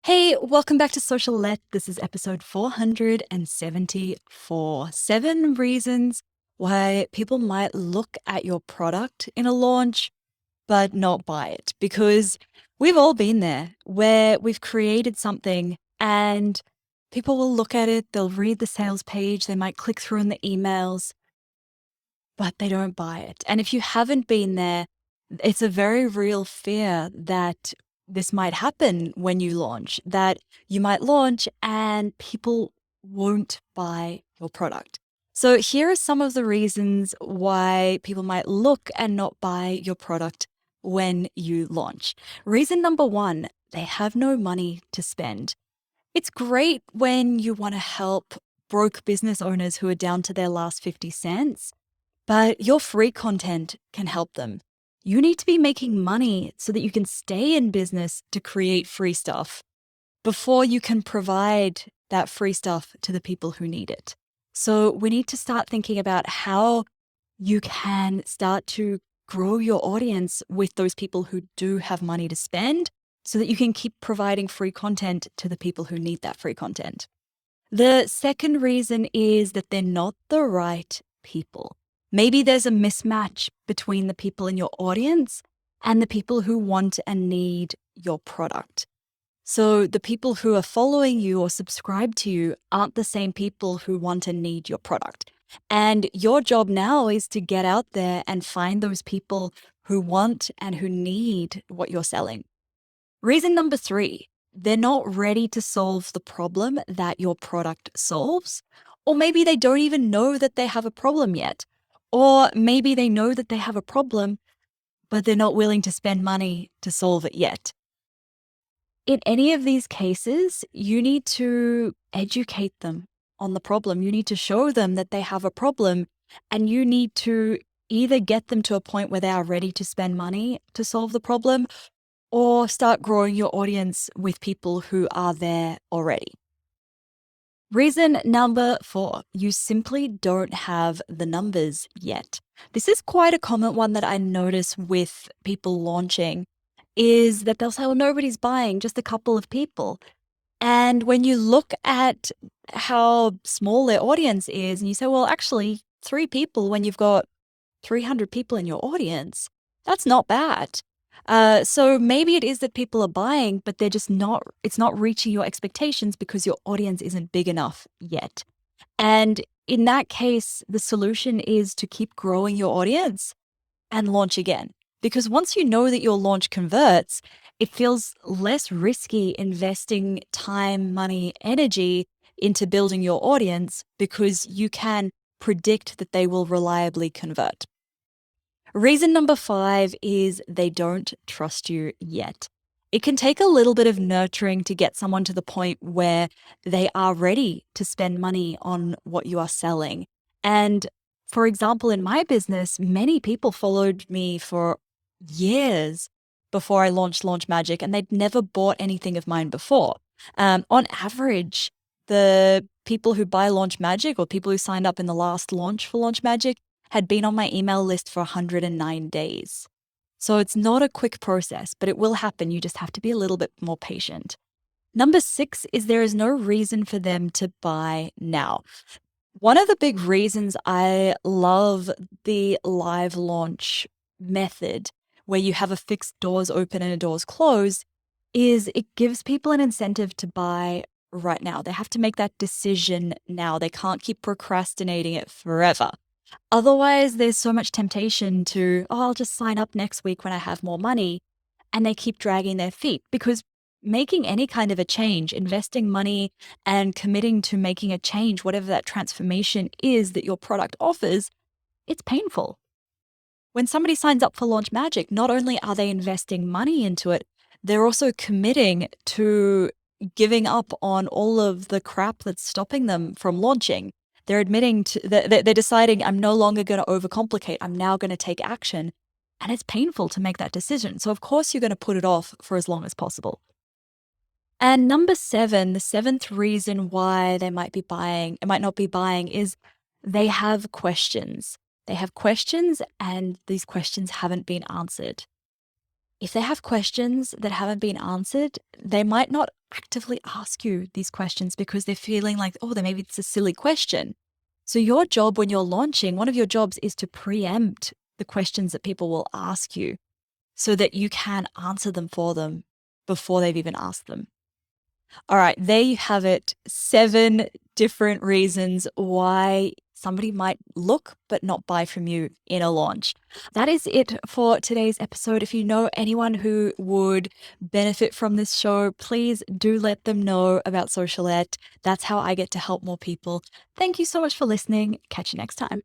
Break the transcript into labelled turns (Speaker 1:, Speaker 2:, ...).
Speaker 1: Hey, welcome back to Social Let. This is episode 474. 7 reasons why people might look at your product in a launch but not buy it. Because we've all been there where we've created something and people will look at it, they'll read the sales page, they might click through in the emails, but they don't buy it. And if you haven't been there, it's a very real fear that this might happen when you launch, that you might launch and people won't buy your product. So, here are some of the reasons why people might look and not buy your product when you launch. Reason number one, they have no money to spend. It's great when you want to help broke business owners who are down to their last 50 cents, but your free content can help them. You need to be making money so that you can stay in business to create free stuff before you can provide that free stuff to the people who need it. So we need to start thinking about how you can start to grow your audience with those people who do have money to spend so that you can keep providing free content to the people who need that free content. The second reason is that they're not the right people. Maybe there's a mismatch between the people in your audience and the people who want and need your product. So the people who are following you or subscribe to you aren't the same people who want and need your product. And your job now is to get out there and find those people who want and who need what you're selling. Reason number three, they're not ready to solve the problem that your product solves. Or maybe they don't even know that they have a problem yet. Or maybe they know that they have a problem, but they're not willing to spend money to solve it yet. In any of these cases, you need to educate them on the problem. You need to show them that they have a problem, and you need to either get them to a point where they are ready to spend money to solve the problem or start growing your audience with people who are there already. Reason number four, you simply don't have the numbers yet. This is quite a common one that I notice with people launching is that they'll say, well, nobody's buying, just a couple of people. And when you look at how small their audience is and you say, well, actually 3 people when you've got 300 people in your audience, that's not bad. So maybe it is that people are buying, but it's not reaching your expectations because your audience isn't big enough yet. And in that case, the solution is to keep growing your audience and launch again. Because once you know that your launch converts, it feels less risky investing time, money, energy into building your audience because you can predict that they will reliably convert. Reason number five is they don't trust you yet. It can take a little bit of nurturing to get someone to the point where they are ready to spend money on what you are selling. And for example, in my business, many people followed me for years before I launched Launch Magic, and they'd never bought anything of mine before. On average, the people who buy Launch Magic or people who signed up in the last launch for Launch Magic had been on my email list for 109 days. So it's not a quick process, but it will happen. You just have to be a little bit more patient. Number six is there is no reason for them to buy now. One of the big reasons I love the live launch method, where you have a fixed doors open and a doors closed, is it gives people an incentive to buy right now. They have to make that decision now. They can't keep procrastinating it forever. Otherwise, there's so much temptation to, oh, I'll just sign up next week when I have more money. And they keep dragging their feet because making any kind of a change, investing money and committing to making a change, whatever that transformation is that your product offers, it's painful. When somebody signs up for Launch Magic, not only are they investing money into it, they're also committing to giving up on all of the crap that's stopping them from launching. They're admitting to they're deciding, I'm no longer going to overcomplicate. I'm now going to take action. And it's painful to make that decision. So of course you're going to put it off for as long as possible. And number seven, the seventh reason why they might not be buying is they have questions. They have questions and these questions haven't been answered. If they have questions that haven't been answered, they might not actively ask you these questions because they're feeling like, oh, then maybe it's a silly question. So, your job when you're launching, one of your jobs is to preempt the questions that people will ask you so that you can answer them for them before they've even asked them. All right, there you have it. 7 different reasons why somebody might look but not buy from you in a launch. That is it for today's episode. If you know anyone who would benefit from this show, please do let them know about Socialette. That's how I get to help more people. Thank you so much for listening. Catch you next time.